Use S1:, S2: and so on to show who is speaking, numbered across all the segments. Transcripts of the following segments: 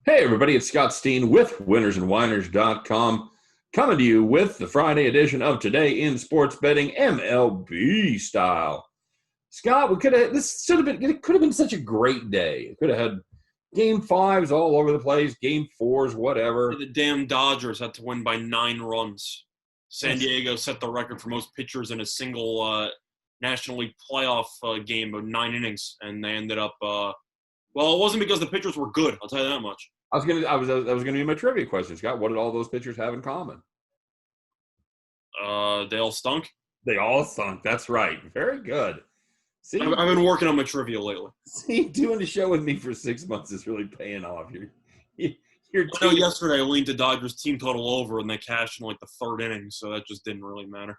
S1: Hey, everybody, it's Scott Steen with winnersandwhiners.com coming to you with the Friday edition of Today in Sports Betting MLB style. Scott, it could have been such a great day. It could have had game fives all over the place, game fours, whatever.
S2: The damn Dodgers had to win by 9 runs. San Diego set the record for most pitchers in a single National League playoff game of 9 innings, and they ended up. Well, it wasn't because the pitchers were good. I'll tell you that much.
S1: That was gonna be my trivia question, Scott. What did all those pitchers have in common?
S2: They all stunk.
S1: They all stunk. That's right. Very good.
S2: See, I've been working on my trivia lately.
S1: See, doing the show with me for 6 months is really paying off.
S2: I know yesterday I leaned the Dodgers team total over, and they cashed in like the third inning, so that just didn't really matter.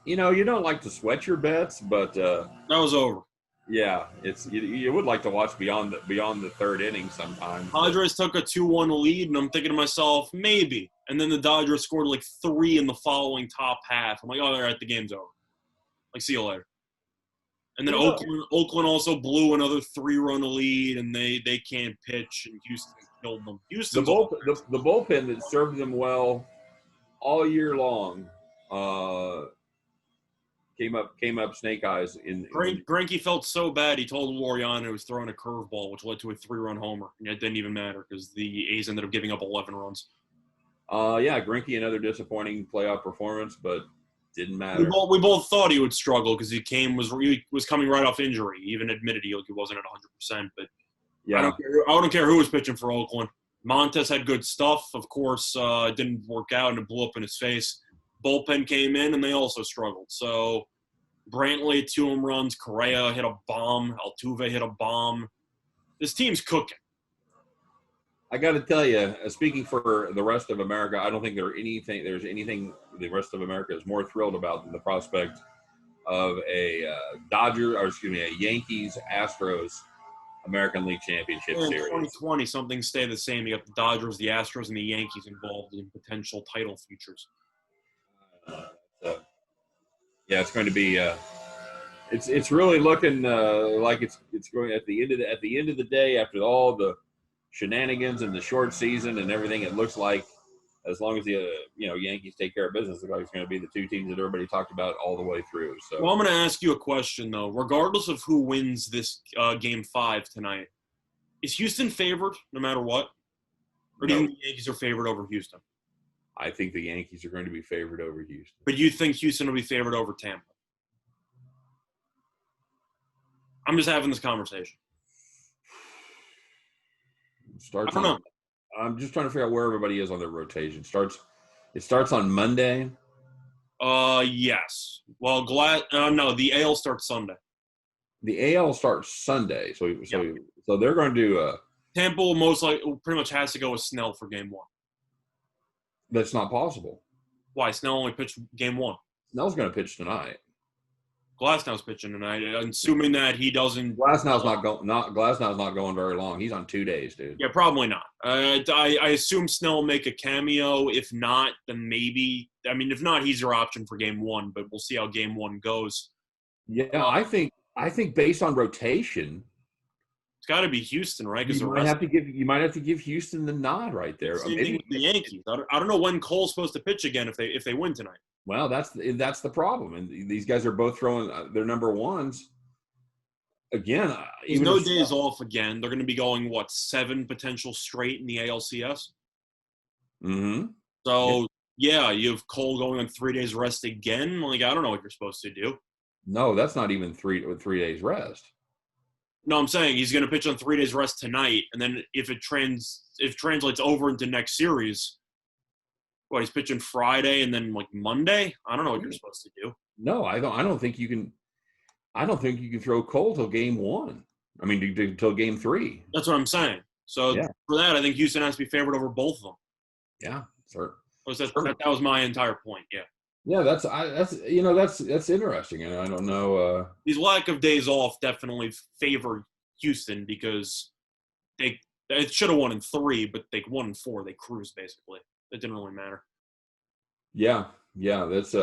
S1: You know, you don't like to sweat your bets, but
S2: that was over.
S1: Yeah, you would like to watch beyond the third inning sometimes.
S2: Padres took a 2-1 lead, and I'm thinking to myself, maybe. And then the Dodgers scored like 3 in the following top half. I'm like, oh, all right, the game's over. Like, see you later. And then Oakland also blew another 3-run lead, and they can't pitch, and Houston killed them.
S1: The bullpen that served them well all year long came up snake eyes.
S2: Greinke felt so bad he told Loriano he was throwing a curveball, which led to a 3-run homer. And it didn't even matter because the A's ended up giving up 11 runs.
S1: Yeah, Greinke, another disappointing playoff performance, but didn't matter.
S2: We both thought he would struggle because he was coming right off injury. He even admitted he wasn't at 100%. But yeah, I don't care who was pitching for Oakland. Montes had good stuff. Of course, it didn't work out and it blew up in his face. Bullpen came in and they also struggled. So Brantley 2 home runs. Correa hit a bomb. Altuve hit a bomb. This team's cooking.
S1: I got to tell you, speaking for the rest of America, I don't think there's anything the rest of America is more thrilled about than the prospect of a Yankees Astros American League Championship Series.
S2: In 2020, something stay the same. You got the Dodgers, the Astros, and the Yankees involved in potential title futures.
S1: Yeah, it's going to be. It's really looking like it's going at the end of the day after all the shenanigans and the short season and everything. It looks like as long as the Yankees take care of business, it looks like it's going to be the 2 teams that everybody talked about all the way through. So,
S2: well, I'm going to ask you a question though. Regardless of who wins this Game 5 tonight, is Houston favored no matter what, or do you think the Yankees are favored over Houston?
S1: I think the Yankees are going to be favored over Houston.
S2: But you think Houston will be favored over Tampa? I'm just having this conversation. I don't know.
S1: I'm just trying to figure out where everybody is on their rotation. It starts on Monday?
S2: Yes. Well, no, the AL starts Sunday.
S1: The AL starts Sunday. So they're going to do
S2: Tampa will most likely pretty much has to go with Snell for Game 1.
S1: That's not possible.
S2: Why? Snell only pitched Game 1.
S1: Snell's going to pitch tonight.
S2: Glasnow's pitching tonight, assuming that he doesn't.
S1: Glasnow's not going very long. He's on 2 days, dude.
S2: Yeah, probably not. I assume Snell will make a cameo. If not, then maybe. I mean, if not, he's your option for Game 1. But we'll see how Game 1 goes.
S1: Yeah, I think based on rotation,
S2: it's got to be Houston, right? Because
S1: you might have to give Houston the nod right there.
S2: Same thing with the Yankees. I don't know when Cole's supposed to pitch again if they win tonight.
S1: Well, that's the problem, and these guys are both throwing their number ones. Again,
S2: even no days off again. They're going to be going 7 potential straight in the ALCS.
S1: Mm-hmm.
S2: So yeah, you have Cole going on 3 days rest again. Like I don't know what you're supposed to do.
S1: No, that's not even 3 days rest.
S2: No, I'm saying he's going to pitch on 3 days rest tonight, and then if it translates over into next series. What, he's pitching Friday and then Monday? I don't know what you're supposed to do.
S1: No, I don't think you can. I don't think you can throw Cole till Game 1. I mean, till Game 3.
S2: That's what I'm saying. So for that, I think Houston has to be favored over both of them.
S1: Yeah, sure.
S2: That was my entire point. Yeah.
S1: Yeah, that's interesting, and I don't know.
S2: These lack of days off definitely favor Houston because they should have won in 3, but they won in 4. They cruised basically. It didn't really matter.
S1: Yeah, that's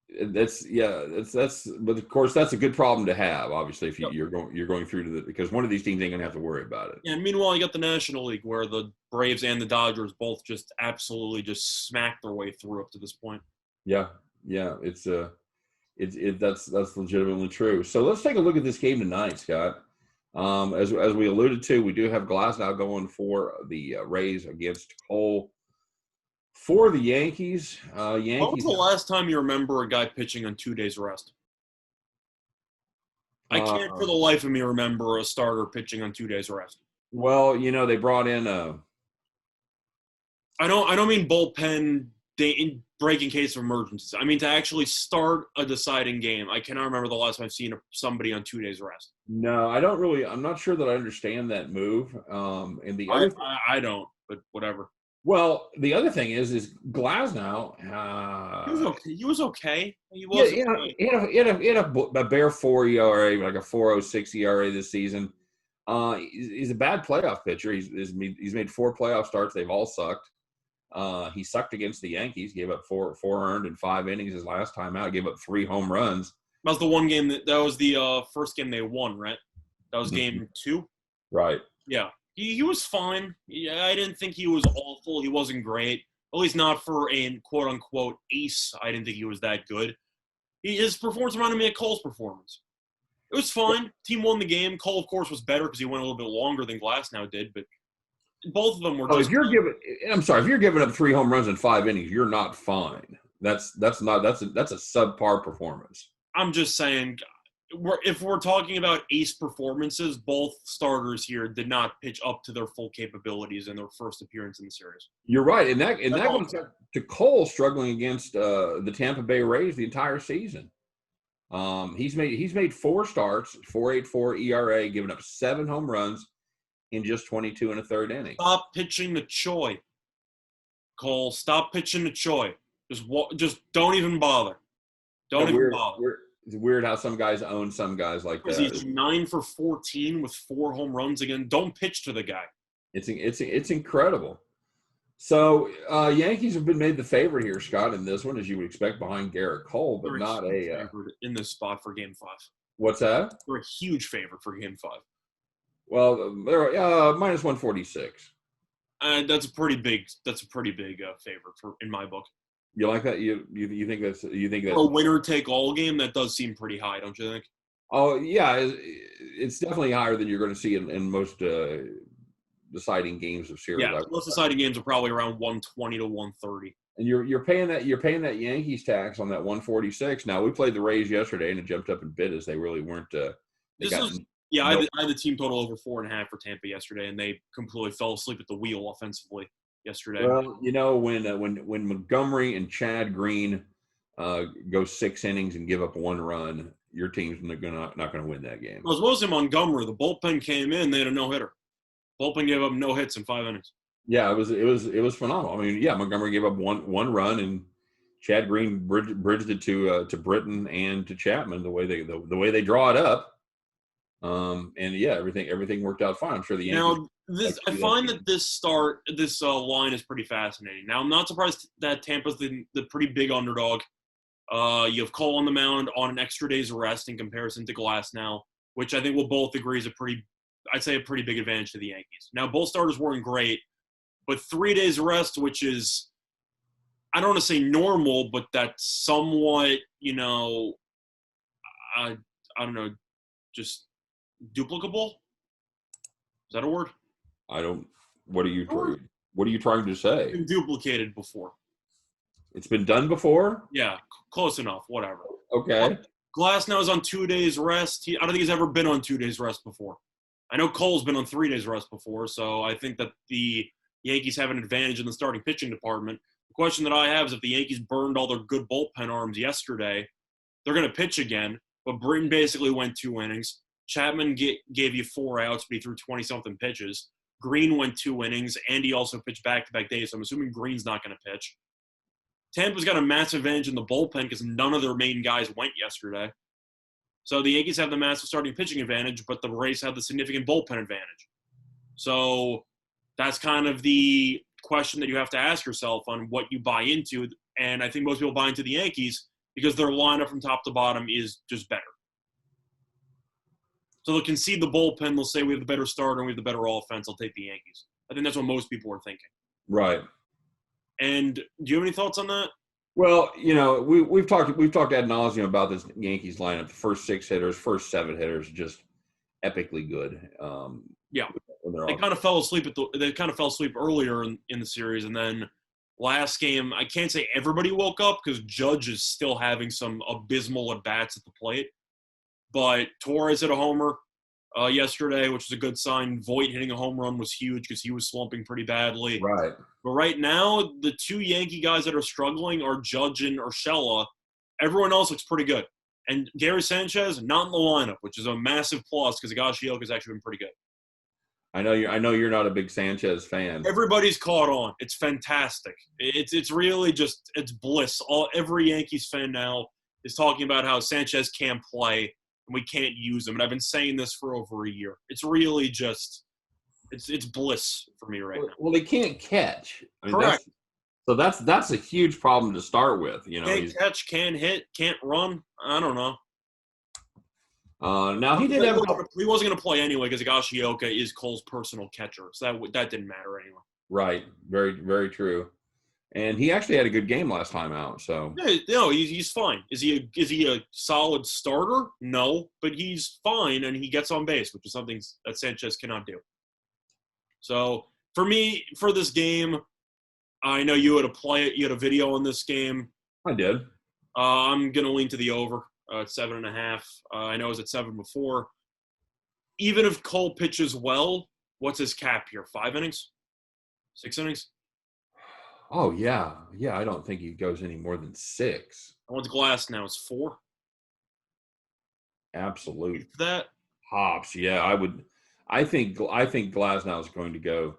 S1: but of course that's a good problem to have. Obviously, if
S2: Yep.
S1: you're going through to because one of these teams ain't gonna have to worry about it.
S2: Yeah, and meanwhile, you got the National League where the Braves and the Dodgers both just absolutely just smacked their way through up to this point.
S1: Yeah, yeah, that's legitimately true. So let's take a look at this game tonight, Scott. As we alluded to, we do have Glasnow going for the Rays against Cole for the Yankees.
S2: When was the last time you remember a guy pitching on 2 days rest? I can't for the
S1: Uh,
S2: life of me remember a starter pitching on 2 days rest.
S1: well, they brought in
S2: I don't mean bullpen break in case of emergencies. I mean to actually start a deciding game. I cannot remember the last time I've seen somebody on 2 days rest.
S1: no, I don't really. I'm not sure that I understand that move. And the other,
S2: I don't, but whatever.
S1: well, the other thing is Glasnow.
S2: He was okay. He was okay. He
S1: Yeah,
S2: was okay.
S1: he had a bare 4 ERA, like a 4.06 ERA this season. He's a bad playoff pitcher. He's made 4 playoff starts. They've all sucked. He sucked against the Yankees. Gave up four earned in 5 innings his last time out. Gave up 3 home runs.
S2: That was the one game that was the first game they won, right? That was game 2.
S1: Right.
S2: Yeah, he was fine. Yeah, I didn't think he was awful. He wasn't great. At least not for a quote unquote ace. I didn't think he was that good. His performance reminded me of Cole's performance. It was fine. Team won the game. Cole, of course, was better because he went a little bit longer than Glasnow did, but both of them were just.
S1: I'm sorry, if you're giving up 3 home runs in 5 innings, you're not fine. That's a subpar performance.
S2: I'm just saying, if we're talking about ace performances, both starters here did not pitch up to their full capabilities in their first appearance in the series.
S1: You're right, and that goes back to Cole struggling against the Tampa Bay Rays the entire season. He's made 4 starts, 4.84 ERA, giving up 7 home runs in just 22 and a third innings.
S2: Stop pitching to Choi, Cole. Stop pitching to Choi. Just don't even bother. Don't even bother.
S1: It's weird how some guys own some guys like that.
S2: He's 9 for 14 with 4 home runs again. Don't pitch to the guy.
S1: It's incredible. So Yankees have been made the favorite here, Scott, in this one, as you would expect, behind Garrett Cole, but not a
S2: favorite in this spot for Game 5.
S1: What's that?
S2: They're a huge favorite for Game 5.
S1: Well, they're minus 146.
S2: That's a pretty big favorite in my book.
S1: You like that? You think that's
S2: for a winner take all game? That does seem pretty high, don't you think?
S1: Oh yeah, it's definitely higher than you're going to see in most deciding games of series.
S2: Yeah, most deciding games are probably around 120 to 130.
S1: And you're paying that Yankees tax on that 146. Now we played the Rays yesterday and it jumped up and bit us. They really weren't.
S2: I had the team total over 4.5 for Tampa yesterday, and they completely fell asleep at the wheel offensively yesterday.
S1: Well, when Montgomery and Chad Green go 6 innings and give up 1 run, your team's not going to win that game.
S2: It was mostly Montgomery. The bullpen came in; they had a no-hitter. Bullpen gave up no hits in 5 innings.
S1: Yeah, it was phenomenal. I mean, yeah, Montgomery gave up one run, and Chad Green bridged it to Britton and to Chapman the way they draw it up. And yeah, everything worked out fine. I'm sure the Yankees.
S2: Now, I find that this line is pretty fascinating. Now, I'm not surprised that Tampa's the pretty big underdog. You have Cole on the mound on an extra day's rest in comparison to Glasnow, which I think we'll both agree is a pretty big advantage to the Yankees. Now, both starters weren't great, but 3 days rest, which is, I don't want to say normal, but that's somewhat, I don't know, just duplicable. Is that a word?
S1: I don't. What are you trying to say?
S2: It's been duplicated before.
S1: It's been done before?
S2: Yeah, close enough. Whatever.
S1: Okay.
S2: Glasnow is on 2 days rest. I don't think he's ever been on 2 days rest before. I know Cole's been on 3 days rest before, so I think that the Yankees have an advantage in the starting pitching department. The question that I have is if the Yankees burned all their good bullpen arms yesterday, they're going to pitch again, but Britton basically went 2 innings. Chapman gave you 4 outs, but he threw 20-something pitches. Green went 2 innings, and he also pitched back-to-back days, so I'm assuming Green's not going to pitch. Tampa's got a massive advantage in the bullpen because none of their main guys went yesterday. So the Yankees have the massive starting pitching advantage, but the Rays have the significant bullpen advantage. So that's kind of the question that you have to ask yourself on what you buy into. And I think most people buy into the Yankees because their lineup from top to bottom is just better. So they'll concede the bullpen. They'll say we have the better starter and we have the better offense. I'll take the Yankees. I think that's what most people are thinking.
S1: Right.
S2: And do you have any thoughts on that?
S1: Well, we've talked ad nauseum about this Yankees lineup. The first 6 hitters, first 7 hitters, just epically good.
S2: Yeah, they kind of fell asleep earlier in the series, and then last game, I can't say everybody woke up because Judge is still having some abysmal at bats at the plate. But Torres hit a homer yesterday, which was a good sign. Voit hitting a home run was huge because he was slumping pretty badly.
S1: Right.
S2: But right now, the 2 Yankee guys that are struggling are Judge and Urshela. Everyone else looks pretty good. And Gary Sanchez, not in the lineup, which is a massive plus because Higashioka has actually been pretty good.
S1: I know you're not a big Sanchez fan.
S2: Everybody's caught on. It's fantastic. It's really just it's bliss. Every Yankees fan now is talking about how Sanchez can't play and we can't use him. And I've been saying this for over a year. It's really just it's bliss for me right now.
S1: Well, they can't catch. I mean,
S2: Correct.
S1: That's a huge problem to start with.
S2: Can't catch, can't hit, can't run. I don't know.
S1: Now he
S2: wasn't going to play anyway because Higashioka is Cole's personal catcher, so that didn't matter anyway.
S1: Right, very very true. And he actually had a good game last time out. So
S2: no, he's fine. Is he a solid starter? No, but he's fine and he gets on base, which is something that Sanchez cannot do. So for me, for this game, I know you had a video on this game.
S1: I did.
S2: I'm gonna lean to the over. At 7.5. I know it was at 7 before. Even if Cole pitches well, what's his cap here? 5 innings? 6 innings?
S1: Oh, yeah. Yeah, I don't think he goes any more than 6.
S2: I want the Glass now. It's 4.
S1: Absolute.
S2: That
S1: Hops, yeah. I think Glasnow is going to go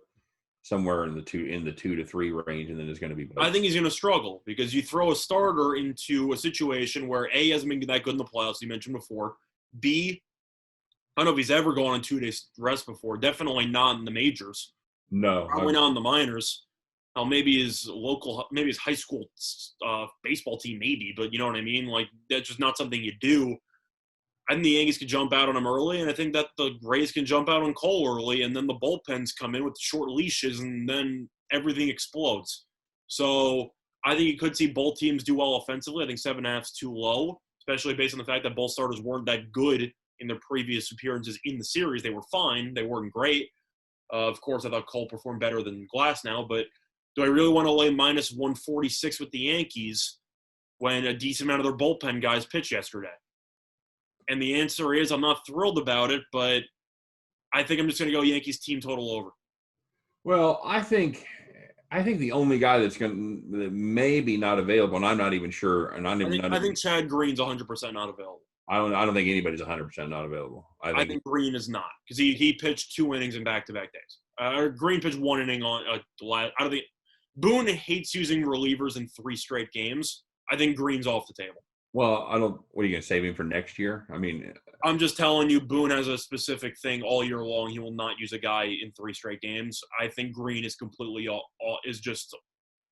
S1: somewhere in the 2 to 3 range, and then it's going to be.
S2: I think he's going to struggle because you throw a starter into a situation where A, hasn't been that good in the playoffs, you mentioned before. B, I don't know if he's ever gone on 2 days rest before. Definitely not in the majors.
S1: No,
S2: probably not in the minors. Maybe his high school baseball team, maybe, but you know what I mean. Like that's just not something you do. I think the Yankees can jump out on him early, and I think that the Rays can jump out on Cole early, and then the bullpens come in with short leashes, and then everything explodes. So I think you could see both teams do well offensively. I think 7.5 is too low, especially based on the fact that both starters weren't that good in their previous appearances in the series. They were fine. They weren't great. Of course, I thought Cole performed better than Glass now, but do I really want to lay minus 146 with the Yankees when a decent amount of their bullpen guys pitched yesterday? And the answer is I'm not thrilled about it, but I think I'm just going to go Yankees team total over.
S1: Well, I think the only guy that may be not available, and I'm not even sure, and I
S2: think Chad Green's 100% not available.
S1: I don't think anybody's 100% not available.
S2: I think Green is not because he pitched 2 innings in back-to-back days. Green pitched 1 inning on I don't think Boone hates using relievers in 3 straight games. I think Green's off the table.
S1: Well, what are you going to save him for next year? I mean,
S2: I'm just telling you, Boone has a specific thing all year long. He will not use a guy in 3 straight games. I think Green is completely off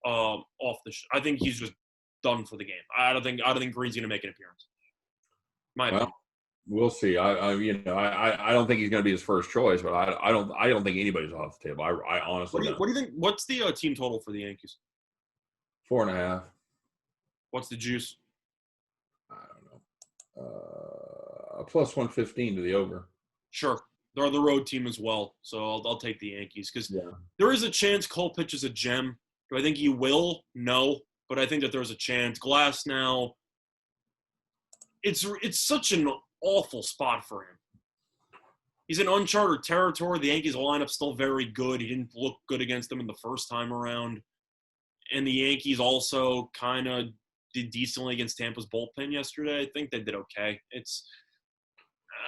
S2: the. I think he's just done for the game. I don't think Green's going to make an appearance.
S1: Well, we'll see. I don't think he's going to be his first choice, but I don't think anybody's off the table. I honestly don't.
S2: What do you think? What's the team total for the Yankees?
S1: 4.5.
S2: What's the juice?
S1: I don't know. Plus 115 to the over.
S2: Sure. They're the road team as well, so I'll take the Yankees because there is a chance Cole pitches a gem. Do I think he will? No, but I think that there's a chance. Glass now, it's such an awful spot for him. He's in uncharted territory. The Yankees lineup's still very good. He didn't look good against them in the first time around. And the Yankees also kind of did decently against Tampa's bullpen yesterday. I think they did okay.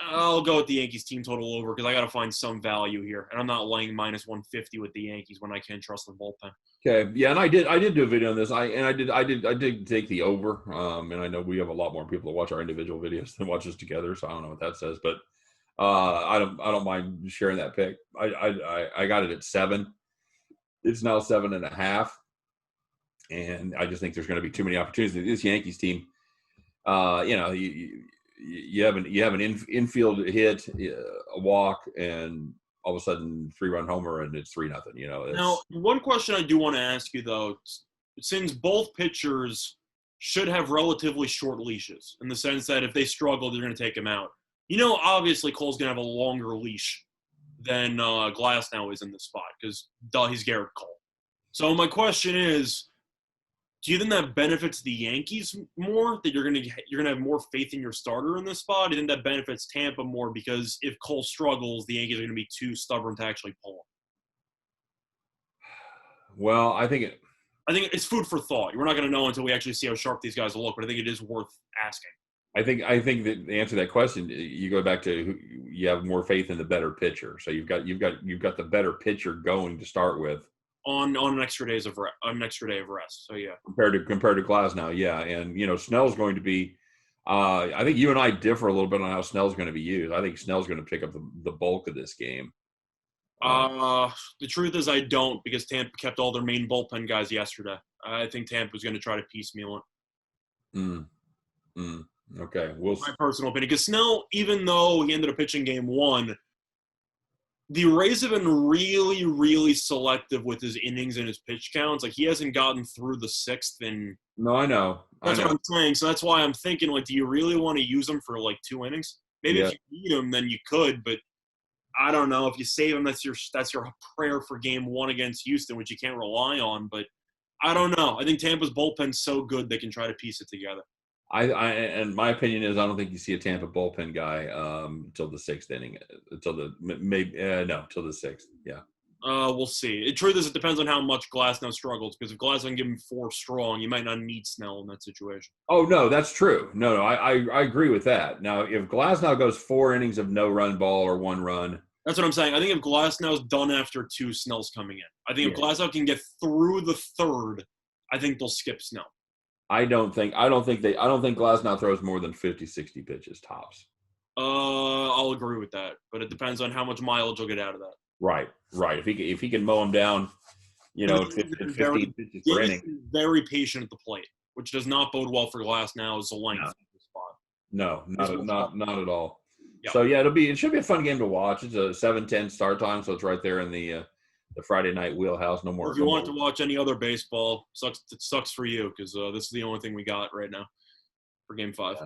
S2: I'll go with the Yankees team total over because I got to find some value here. And I'm not laying minus 150 with the Yankees when I can't trust the bullpen.
S1: Okay. Yeah, and I did do a video on this. I did take the over. And I know we have a lot more people that watch our individual videos than watch us together, so I don't know what that says, but I don't mind sharing that pick. I got it at 7. It's now 7.5. And I just think there's going to be too many opportunities. This Yankees team, You have an infield hit, a walk, and all of a sudden 3-run homer, and it's 3-0.
S2: Now, one question I do want to ask you though, since both pitchers should have relatively short leashes in the sense that if they struggle, they're going to take him out. Obviously Cole's going to have a longer leash than Glasnow is in this spot because he's Garrett Cole. So my question is, do you think that benefits the Yankees more, that you're gonna have more faith in your starter in this spot? Do you think that benefits Tampa more because if Cole struggles, the Yankees are going to be too stubborn to actually pull him?
S1: Well, I think
S2: it's food for thought. We're not going to know until we actually see how sharp these guys look, but I think it is worth asking.
S1: I think that the answer to that question, you go back to you have more faith in the better pitcher. So you've got the better pitcher going to start with
S2: on an extra day of rest. So yeah,
S1: compared to Glasnow, yeah, and Snell's going to be. I think you and I differ a little bit on how Snell's going to be used. I think Snell's going to pick up the bulk of this game.
S2: The truth is I don't, because Tampa kept all their main bullpen guys yesterday. I think Tampa's going to try to piecemeal it.
S1: Okay.
S2: My personal opinion. Because Snell, even though he ended up pitching game 1, the Rays have been really, really selective with his innings and his pitch counts. Like, he hasn't gotten through the 6th.
S1: No, I know.
S2: That's what I'm saying. So that's why I'm thinking, do you really want to use him for, 2 innings? Maybe if you need him, then you could, but I don't know. If you save him, that's your prayer for game 1 against Houston, which you can't rely on. But I don't know. I think Tampa's bullpen's so good they can try to piece it together.
S1: And my opinion is I don't think you see a Tampa bullpen guy until the 6th inning, until the 6th. Yeah.
S2: We'll see. The truth is, it depends on how much Glasnow struggles. Because if Glasnow can give him 4 strong, you might not need Snell in that situation.
S1: Oh no, that's true. No, I agree with that. Now, if Glasnow goes 4 innings of no run ball or 1 run.
S2: That's what I'm saying. I think if Glasnow's done after 2, Snell's coming in. I think if Glasnow can get through the 3rd, I think they'll skip Snell.
S1: I don't think Glasnow throws more than 50, 60 pitches tops.
S2: I'll agree with that, but it depends on how much mileage he'll get out of that.
S1: Right. If he can mow him down, 15 pitches per inning.
S2: Very patient at the plate, which does not bode well for Glasnow's length of the spot.
S1: No, not at all.
S2: Yep.
S1: So yeah, it should be a fun game to watch. It's a 7:10 start time, so it's right there in the Friday night wheelhouse. No more.
S2: If you want to watch any other baseball, it sucks for you because this is the only thing we got right now for Game 5.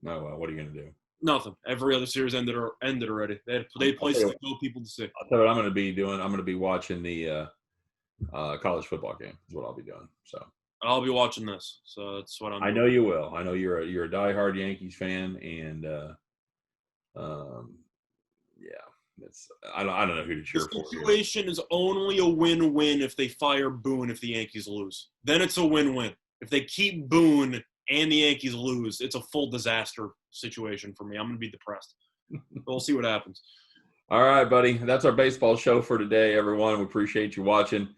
S1: Well, what are you gonna do?
S2: Nothing. Every other series ended already. They had places to go, people to see.
S1: I'll tell you what I'm gonna be doing. I'm gonna be watching the college football game. Is what I'll be doing. So
S2: I'll be watching this. So that's what I'm doing.
S1: I know you will. I know you're a diehard Yankees fan, and I don't know who to cheer for.
S2: The situation is only a win-win if they fire Boone if the Yankees lose. Then it's a win-win. If they keep Boone and the Yankees lose, it's a full disaster situation for me. I'm going to be depressed. We'll see what happens.
S1: All right, buddy. That's our baseball show for today, everyone. We appreciate you watching.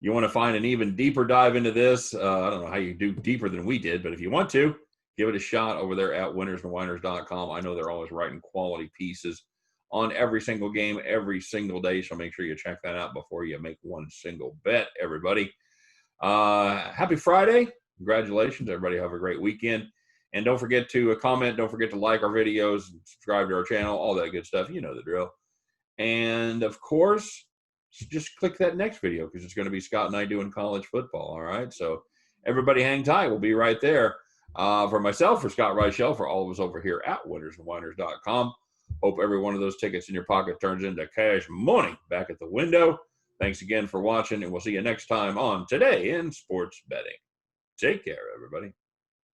S1: You want to find an even deeper dive into this? I don't know how you do deeper than we did, but if you want to, give it a shot over there at winnersandwhiners.com. I know they're always writing quality pieces on every single game, every single day, so make sure you check that out before you make one single bet, everybody. Happy Friday. Congratulations, everybody. Have a great weekend. And don't forget to comment. Don't forget to like our videos, subscribe to our channel, all that good stuff. You know the drill. And, of course, just click that next video because it's going to be Scott and I doing college football, all right? So everybody hang tight. We'll be right there. For myself, for Scott Reichel, for all of us over here at winnersandwhiners.com. Hope every one of those tickets in your pocket turns into cash money back at the window. Thanks again for watching, and we'll see you next time on Today in Sports Betting. Take care, everybody.